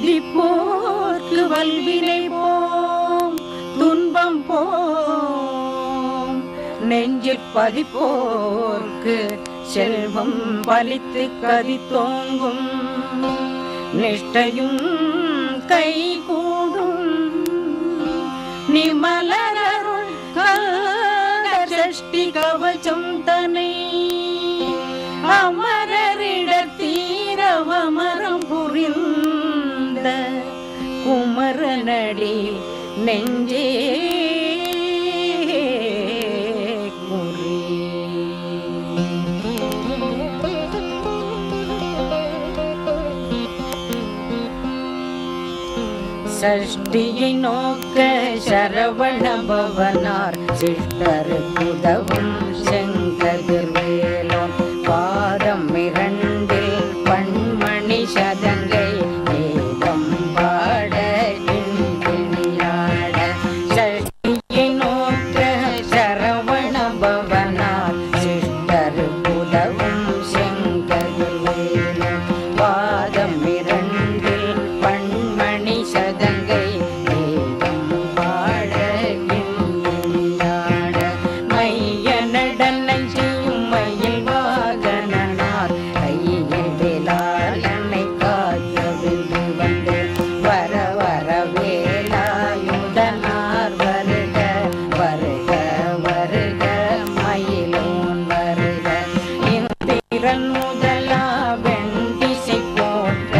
துதிப்போர்க்கு வல்வினை போம் துன்பம் போம் நெஞ்சிற் பதிப்போர்க்கு செல்வம் பலித்து கதி தோங்கும் நிஷ்டையும் கை கூடும் நிமலருள் சஷ்டி கவசம் தனை அமரரிடத்தீரவமரம் புரிந்த குமரனடி நெஞ்சே குறி. சஷ்டியை நோக்க சரவண பவனார் சிஷ்டர் புதவும் செங்கதிர்வேலோன் பாதம் இரண்டில் பண்மணி சதங்கை ஏகம் பாட கிண்கிணியாட. சஷ்டியை நோக்க சரவண பவனார் சிஷ்டர் புதவும் செங்கதிர்வேலோன் பாதம் இரண்டில் பண்மணி சதங்கை ஏகம் பாட கிண்கிணியாட. மைய நடனை செய்யும் மயில் வாகனார் கையில் வேலாளனை காத்தவிந்து வந்து வர வர வேலாயுதனார் வருக வருக வருக மயிலோன் வருக. இந்திரன் முதலா வெண்டிசை போற்ற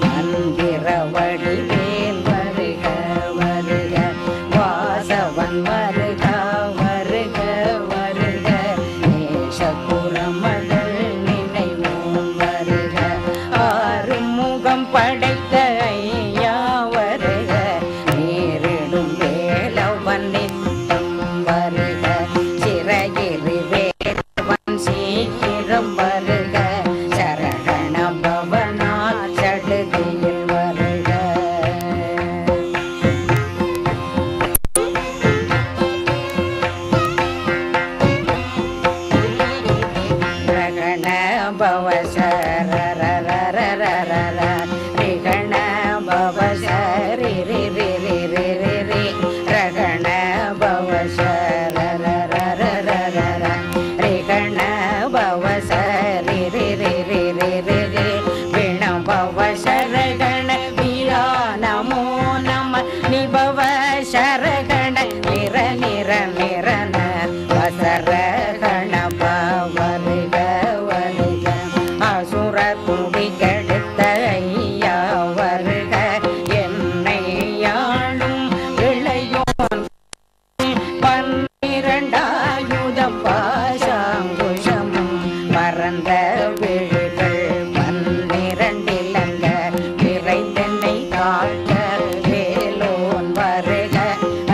மந்திர வடிவேல் வருக வருக. வாசவன் வருக வருக வருக. நேசகுரமகள் நினைவோன் வருக. ஆறு முகம் படைத்த ஐயா வருக. நேரிடும் வேலவன் நித்தம் வருக. சிறகிரி வேலவன் சீக்கிரம் வருக. சரகண பவனார் சடுதியில் வருக. ரகண பவசரரரரரரர ரிகண பவசரிரிரிரிரிரிரி ரகண பவசரரரரரர ரிகண பவசரிரிரிரிரிரிரி விண பவசரகண வீரா நமோ நம நிபவ சரகண நிர நிர நிரன வசரகண வருக வருக. அசுர குடி கெடுத்த ஐயா வருக. என்னை யாழும் இளையோன் பன்னிரண்டாயுதம் பாசாங்குஷமும் மறந்த விழிகள் பன்னிரண்டிலங்க விரைந்தென்னை காட்ட வேலோன் வருக.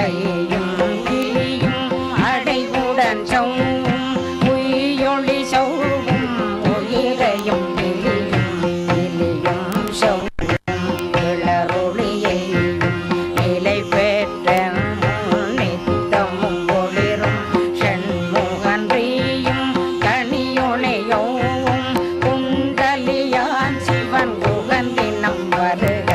ஐயும் கிளியும் அடைவுடன் சௌவும் உயிரொளி சௌவும் உயிரையும் கிளியும் கிளியும் சௌவும் இளரொளியையும் நிலை பெற்ற நித்தமும் ஒளிரும் ஷண்முகன்றியும் கனியொனையோவும் குண்டலியான் சிவன் குகந்தினம் வருக.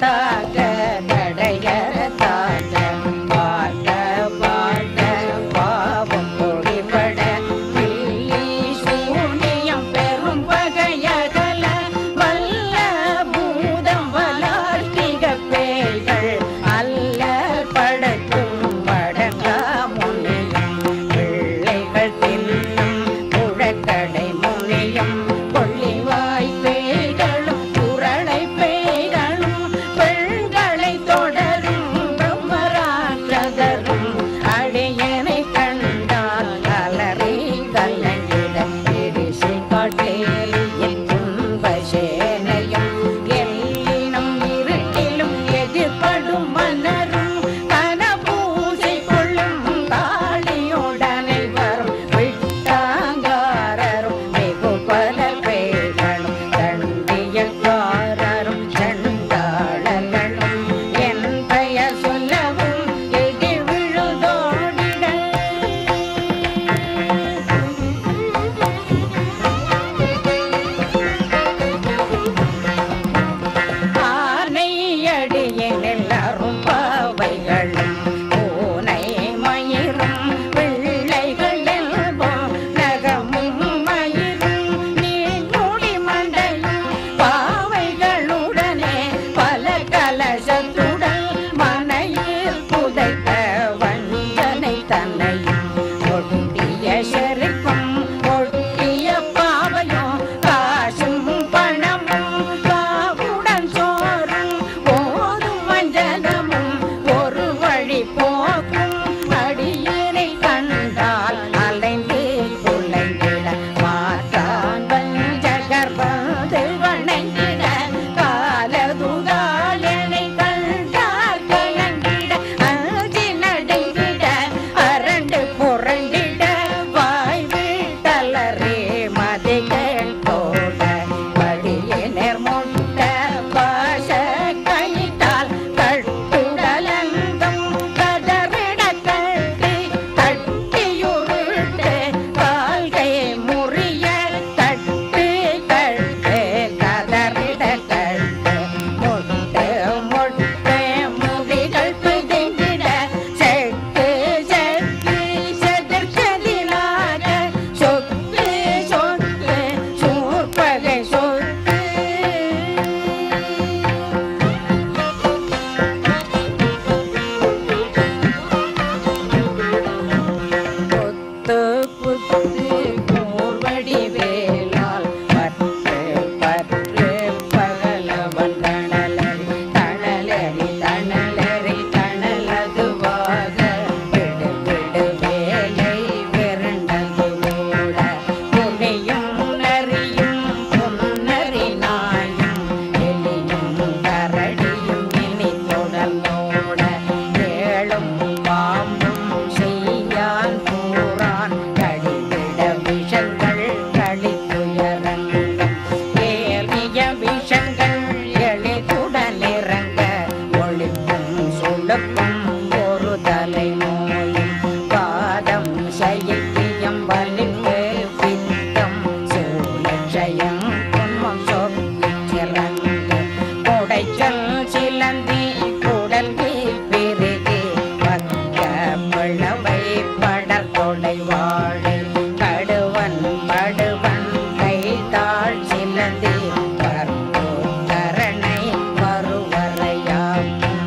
தாக்க தடையற தாக்க பார்க்க பார்க்க பாவம் பொடிபட பில்லி சூனியம் பெரும் பகையகல வல்ல பூதம் வலார்த்திக பேய்கள் அல்ல படக்கும் வடங்கா முனியம் பிள்ளைகள் தின்னும் புழக்கடை முனியம் கொள்ளிவாய் பேய்களும் குரளை பேய்களும் பெண்களை தொடரும் பிரம்மராட்சதரும் அடியனை கண்டால் அலறி கலங்கிட இடிசை காட்டேலியின் துன்ப சேனையும் எல்லினும் இருட்டிலும் எதிர்படும் மன்னரும் கனபூசை கொள்ளும் காளியுடனை வரும் விட்டாங்காரரும் வெகு பல பேர்களும் தண்டியக்காரரும் சண்டாளர்களும் என் பெயர் சொல்லவும் எடி விழுதோடிட ஆனை அடியின் எல்லாரும் பாவைகளும் பூனை மயிரும் பிள்ளைகள் எல்போம் நகமும் மயிரும் நீர்முடி மண்டையும் பாவைகளுடனே பல கலசத்துடன் மனையில் புதைத்த வஞ்சனை தன்னையும் ஒட்டிய செருக்கும் ஒட்டிய பாவையும் காசும் பணமும் காவுடன் சோறும் போதும் வஞ்சனமும் ஒரு வழி போக்கும் அடியனை கண்டால் அலைந்து குலைந்திட மாற்றான் வஞ்சகர்பது வணங்கிட காலதுகாலனை கண்டால் கலங்கிட அஞ்சி நடுங்கிட அரண்டு புரண்டிட வாய் வீட்டலரே மதிகள் தோட வடியினர் முட்ட பாச கைத்தால் கட்டுடலங்கம் கதறிட கட்டு தட்டியுருட்டு கால்கை முறிய தட்டு கட்டு கதறிட கட்டு முட்டு முட்டு முடிகள் பிதுங்கிட செக்கு செக்கு செதிர்கதிலாக சொக்கு சொக்கு சூர்பகை சொக்கு புத்து புத்து கூர்வடி வேலால் பற்று பற்று பகலவன் தணலறி தணலறி தணலறி தணலதுவாக விடு விடு வேலை விரண்டது மூட புனியும் நரியும் புன்னரி நாயும் எலியும் கரடியும் இனி தொடர்ந்தோட ஏழும் பாம்பும் செய்யான் கூறான் கடிவிட விஷங்கள் கழித்துயரங்கம் ஏறிய விஷங்கள் எளிதுடன் இறங்க ஒளிப்பும் சுடுப்பும் ஒரு தலை நோயும் பாதம் சைத்தியம் வலிப்பு பித்தம் சூழச்சயம் புன்மம் சொற்கிறங்கு குடைச்சல் சிலந்தி குடல் பிரிதி பக்க பிளவை படற்கொடை வாழை கடுவன் படுவன் கைத்தாள் சிலந்தி கரணை வருவரையாகும்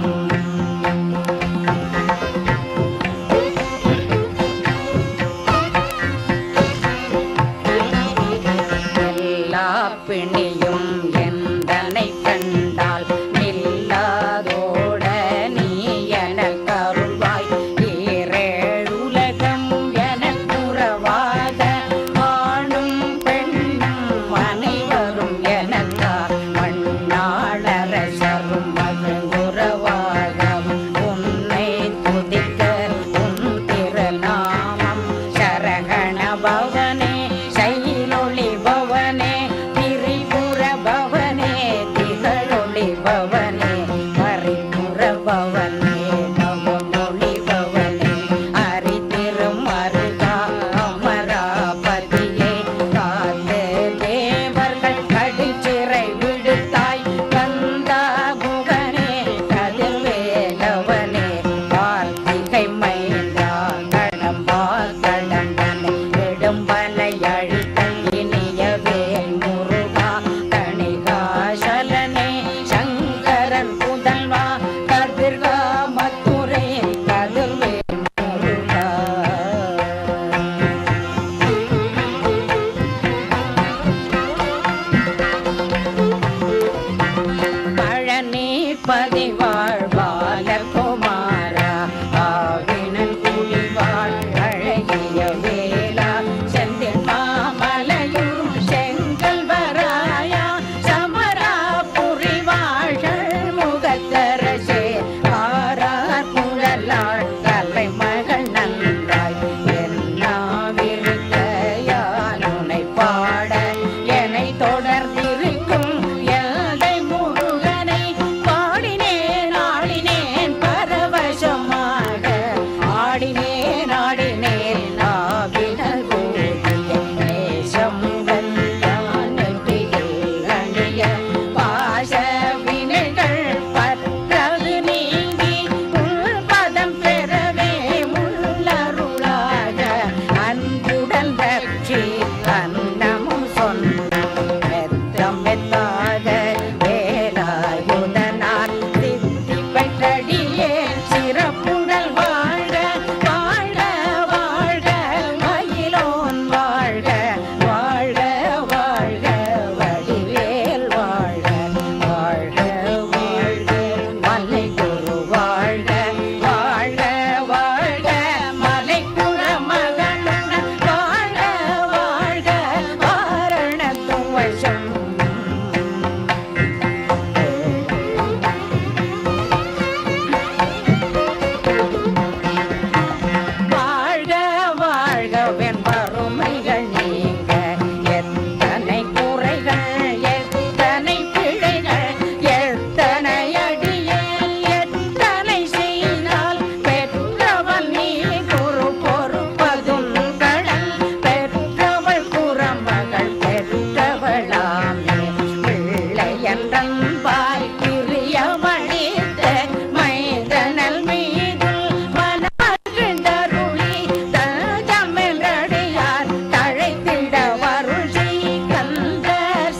முதல்வா கதிர்கா மத்துரை கதிர்வே முருகா. பழனி பதிவாழ் பாலகுமாரா ஆவினன் குடிவாழ் அழகிய வேலா செந்தில் மாமலையூர் செங்கல் வராயா சமரா புரிவாழ் முகத்தரசே ஆரார் குழலாள் கலை மகள் நன்றாய் என்னாவிருக்க யானுனை பாட என்னை தொடர்ந்திருக்கும் எல்லை முருகனை பாடினேன் ஆடினேன் பரவசமாக ஆடினேன் ஆடினேன் ஆவினல் கூடிய நேசமுடன் யான் நெற்றியில் அணிய பாச வினைகள் பற்றது நீங்கி உள் பதம் பெறவே உள்ளருளாக அன்புடன் ரட்சி அன்னமும் சொந்தம் மெத்தம் மெத்தாக வேலாயுதனார் சித்தி பெற்றடியே சிறப்புடல் வாழ்க வாழ்க வாழ்க மயிலோன் வாழ்க வாழ்க வாழ்க வடிவேல் வாழ்க வாழ்க வாழ்க மலை குரு வாழ்க வாழ்க வாழ்க மலை குரமகனுடன் வாழ்க வாழ்க வாரணத்தும் வசம். வாழ்க வாழ்கவென் வறுமைகள் நீங்க எத்தனை குறைகள் எத்தனை பிழைகள் எத்தனை அடியேல் எத்தனை செய்தால் பெற்றவன் நீ குரு பொறுப்பதும் கடல் பெற்றவள் குறமகள் பெற்றவளாமே பிள்ளையன்றன் பாய் பிரியமளித்த மைந்தனல் மீதுள் மனமகிழ்ந்தருளி தஞ்சமென்றடியார் தழைத்திட வருள் செய் கந்த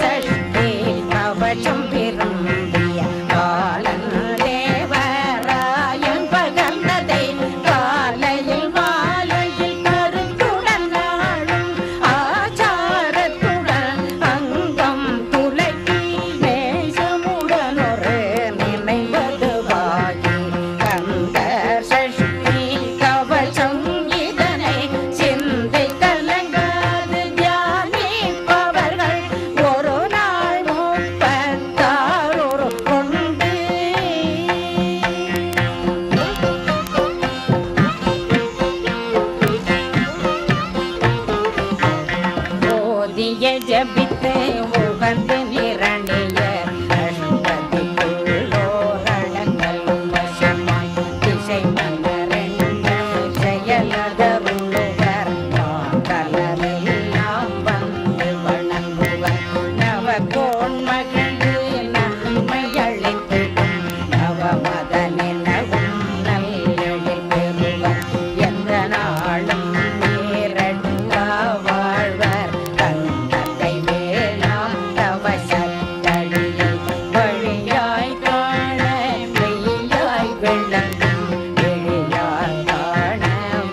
சஷ்டி கவசம் விரும்பிய காலன் தேவராயன் பகர்ந்ததை காலையில் மாலையில் கருத்துடன் நாளும் ஆச்சாரத்துடன் அங்கம் துலக்கி நேசமுடன் ஒரு நினைவதுவாகி கந்த சஷ்டி கவசம் இதனை சிந்தை கலங்காது தியானிப்பவர்கள் ஒரு நாள் 36 கொண்டு ஓதிய ஜபித்து உகந்து நிரணிய அஷ்டதிக்குள்ளோரடங்கள் வசமாய் திசை மலரென்ற செயலதருளுவர் கலரெல்லாம் வந்து வணங்குவர் நவகோன் மகிழ்ந்து நன்மை அளித்திடும் நவமதனினவும் நல்லெழில் பெறுவர் எந்த நாளும் நேரடுங்கா வாழ்வர் தன்னகை வேளாம் தவசத்தடியை வழியாய் காண மெய்யாய் விளங்கும் எழியாய் காண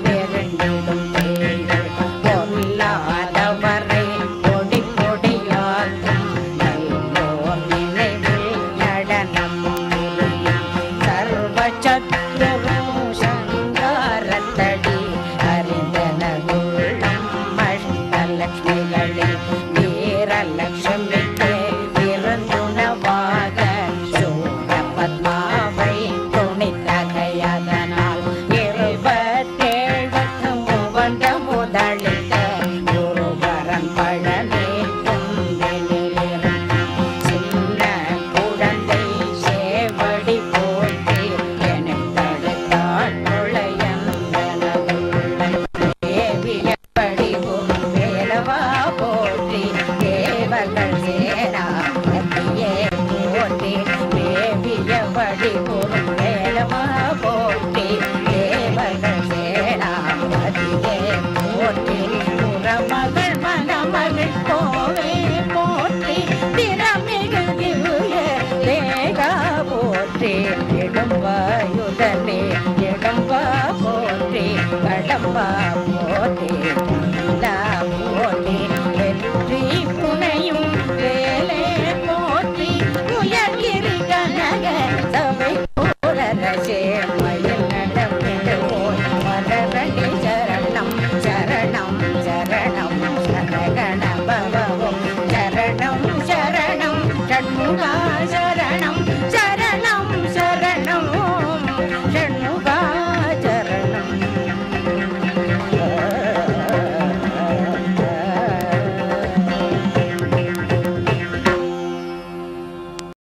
விரண்டிடும் தேய்கள் பொல்லாதவரை பொடி பொடியாக்கும் நல்லோர் நினைவில் நடனம் புரியும் சர்வ சத்ரு சங்காரத்தடி அறிந்தனதுள்ளம் அஷ்டலட்சுமிகளில் வீரலட்சுமிக்கு விருந்துணவாக சூர பத்மாவை துணித்தகையதனால் 27 உவந்த முதலித்த குருவரன் பழனி குந்தினிலிருக்கும் சின்ன குழந்தை சேவடி போற்றி என்னை தடுத்தாள் குழையந்தனதுள்ளன் தேவியபடி உன் வேலவா போற்றி தேவர்கள் சேனாபதியே போற்றி தேவியபடி உன் வேலவா போற்றி தேவர்கள் சேனாபதியே போற்றி புறமகள் மணமகள் கோவே போற்றி திறமிகு திவ்ய தேகா போற்றி இடும்பாயுதனே இடும்பா போற்றி கடம்பா